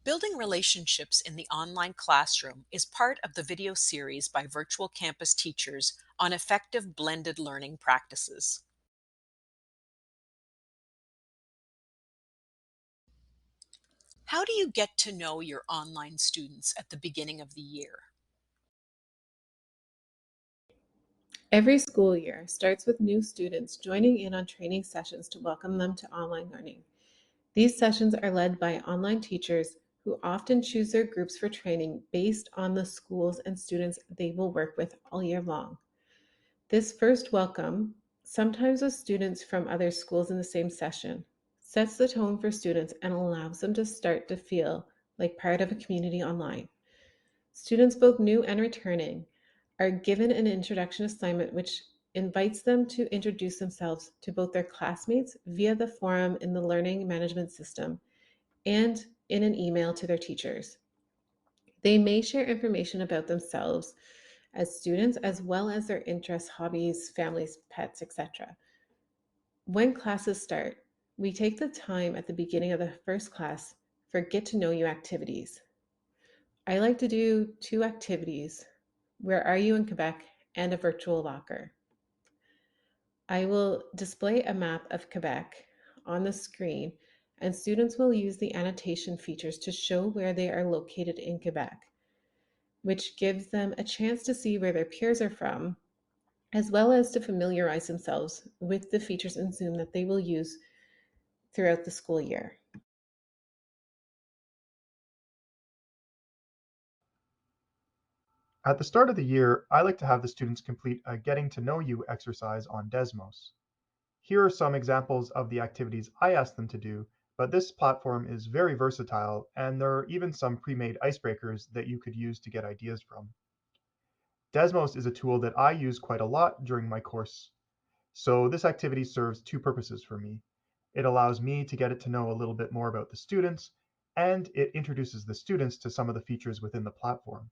Building relationships in the online classroom is part of the video series by virtual campus teachers on effective blended learning practices. How do you get to know your online students at the beginning of the year? Every school year starts with new students joining in on training sessions to welcome them to online learning. These sessions are led by online teachers who often choose their groups for training based on the schools and students they will work with all year long. This first welcome, sometimes with students from other schools in the same session, sets the tone for students and allows them to start to feel like part of a community online. Students, both new and returning, are given an introduction assignment which invites them to introduce themselves to both their classmates via the forum in the learning management system and in an email to their teachers. They may share information about themselves as students as well as their interests, hobbies, families, pets, etc. When classes start, we take the time at the beginning of the first class for get to know you activities. I like to do two activities: Where are you in Quebec? And a virtual locker. I will display a map of Quebec on the screen, and students will use the annotation features to show where they are located in Quebec, which gives them a chance to see where their peers are from, as well as to familiarize themselves with the features in Zoom that they will use throughout the school year. At the start of the year, I like to have the students complete a getting to know you exercise on Desmos. Here are some examples of the activities I ask them to do, but this platform is very versatile and there are even some pre-made icebreakers that you could use to get ideas from. Desmos is a tool that I use quite a lot during my course, so this activity serves two purposes for me. It allows me to get to know a little bit more about the students, and it introduces the students to some of the features within the platform.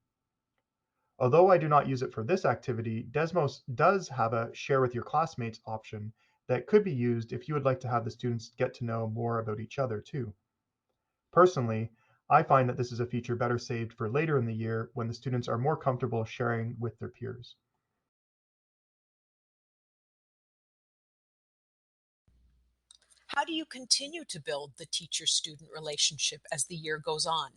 Although I do not use it for this activity, Desmos does have a share with your classmates option that could be used if you would like to have the students get to know more about each other too. Personally, I find that this is a feature better saved for later in the year when the students are more comfortable sharing with their peers. How do you continue to build the teacher student relationship as the year goes on?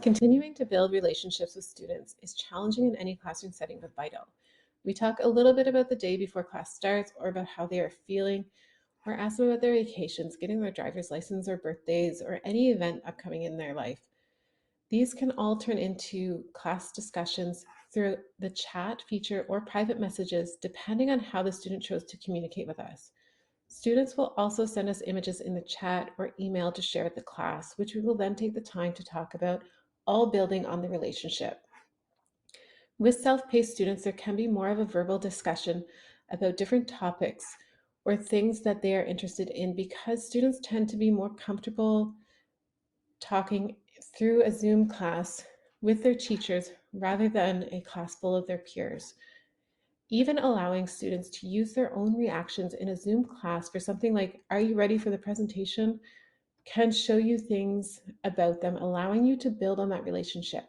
Continuing to build relationships with students is challenging in any classroom setting but vital. We talk a little bit about the day before class starts or about how they are feeling, or ask them about their vacations, getting their driver's license or birthdays, or any event upcoming in their life. These can all turn into class discussions through the chat feature or private messages, depending on how the student chose to communicate with us. Students will also send us images in the chat or email to share with the class, which we will then take the time to talk about, all building on the relationship. With self-paced students, there can be more of a verbal discussion about different topics or things that they are interested in because students tend to be more comfortable talking through a Zoom class with their teachers rather than a class full of their peers. Even allowing students to use their own reactions in a Zoom class for something like, "Are you ready for the presentation?" can show you things about them, allowing you to build on that relationship.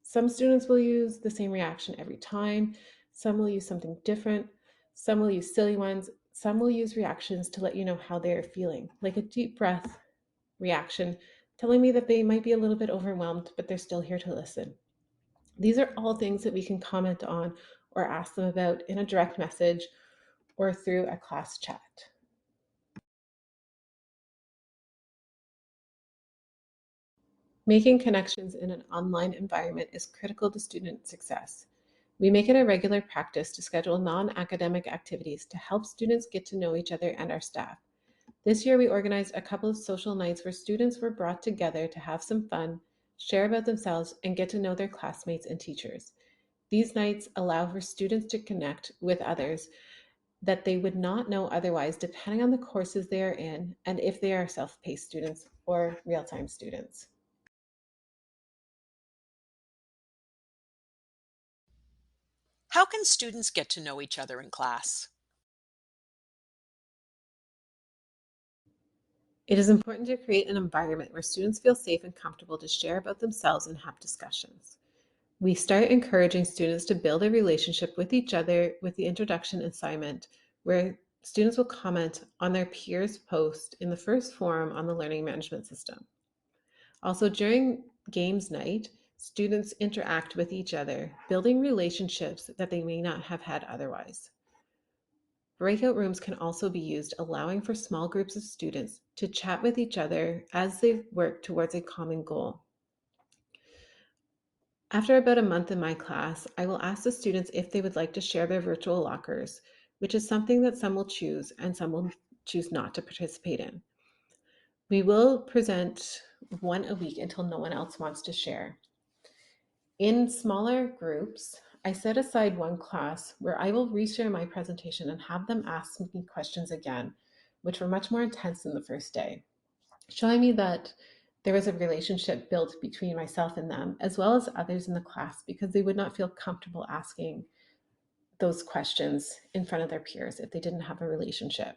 Some students will use the same reaction every time. Some will use something different. Some will use silly ones. Some will use reactions to let you know how they're feeling, like a deep breath reaction, telling me that they might be a little bit overwhelmed, but they're still here to listen. These are all things that we can comment on or ask them about in a direct message or through a class chat. Making connections in an online environment is critical to student success. We make it a regular practice to schedule non-academic activities to help students get to know each other and our staff. This year, we organized a couple of social nights where students were brought together to have some fun, share about themselves, and get to know their classmates and teachers. These nights allow for students to connect with others that they would not know otherwise, depending on the courses they are in and if they are self-paced students or real-time students. How can students get to know each other in class? It is important to create an environment where students feel safe and comfortable to share about themselves and have discussions. We start encouraging students to build a relationship with each other with the introduction assignment, where students will comment on their peers' post in the first forum on the learning management system. Also, during games night, students interact with each other, building relationships that they may not have had otherwise. Breakout rooms can also be used, allowing for small groups of students to chat with each other as they work towards a common goal. After about a month in my class, I will ask the students if they would like to share their virtual lockers, which is something that some will choose and some will choose not to participate in. We will present one a week until no one else wants to share. In smaller groups, I set aside one class where I will reshare my presentation and have them ask me questions again, which were much more intense than the first day, showing me that there was a relationship built between myself and them, as well as others in the class, because they would not feel comfortable asking those questions in front of their peers if they didn't have a relationship.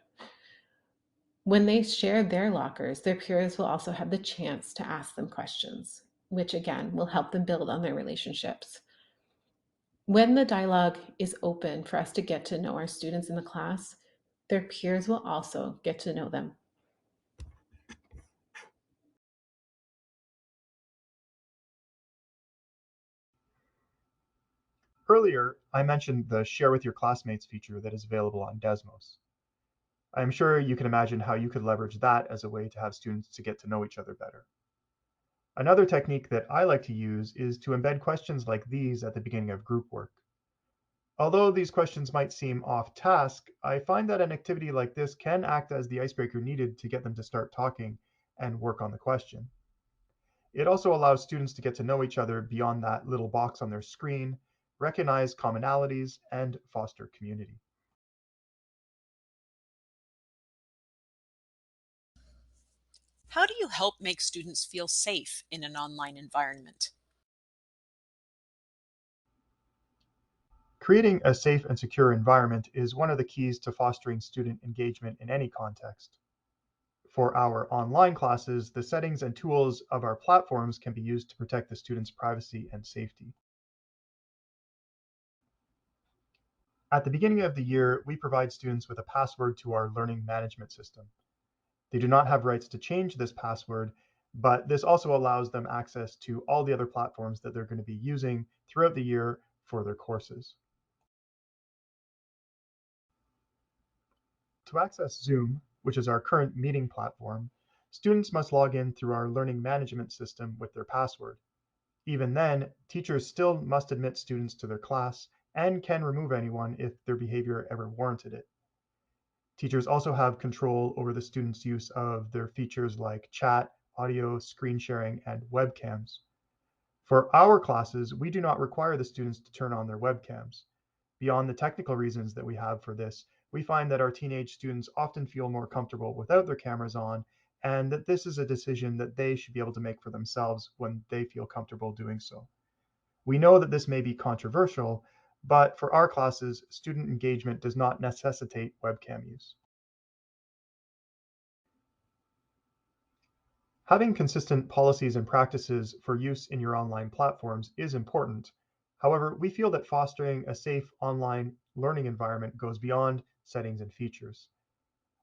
When they share their lockers, their peers will also have the chance to ask them questions, which again will help them build on their relationships. When the dialogue is open for us to get to know our students in the class, their peers will also get to know them. Earlier, I mentioned the Share with Your Classmates feature that is available on Desmos. I'm sure you can imagine how you could leverage that as a way to have students to get to know each other better. Another technique that I like to use is to embed questions like these at the beginning of group work. Although these questions might seem off task, I find that an activity like this can act as the icebreaker needed to get them to start talking and work on the question. It also allows students to get to know each other beyond that little box on their screen, recognize commonalities, and foster community. How do you help make students feel safe in an online environment? Creating a safe and secure environment is one of the keys to fostering student engagement in any context. For our online classes, the settings and tools of our platforms can be used to protect the students' privacy and safety. At the beginning of the year, we provide students with a password to our learning management system. They do not have rights to change this password, but this also allows them access to all the other platforms that they're going to be using throughout the year for their courses. To access Zoom, which is our current meeting platform, students must log in through our learning management system with their password. Even then, teachers still must admit students to their class and can remove anyone if their behavior ever warranted it. Teachers also have control over the students' use of their features like chat, audio, screen sharing, and webcams. For our classes, we do not require the students to turn on their webcams. Beyond the technical reasons that we have for this, we find that our teenage students often feel more comfortable without their cameras on, and that this is a decision that they should be able to make for themselves when they feel comfortable doing so. We know that this may be controversial, but for our classes, student engagement does not necessitate webcam use. Having consistent policies and practices for use in your online platforms is important. However, we feel that fostering a safe online learning environment goes beyond settings and features.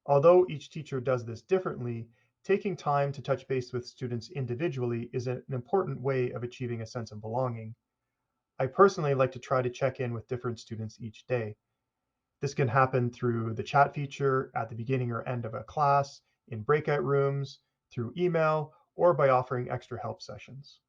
Although each teacher does this differently, taking time to touch base with students individually is an important way of achieving a sense of belonging. I personally like to try to check in with different students each day. This can happen through the chat feature at the beginning or end of a class, in breakout rooms, through email, or by offering extra help sessions.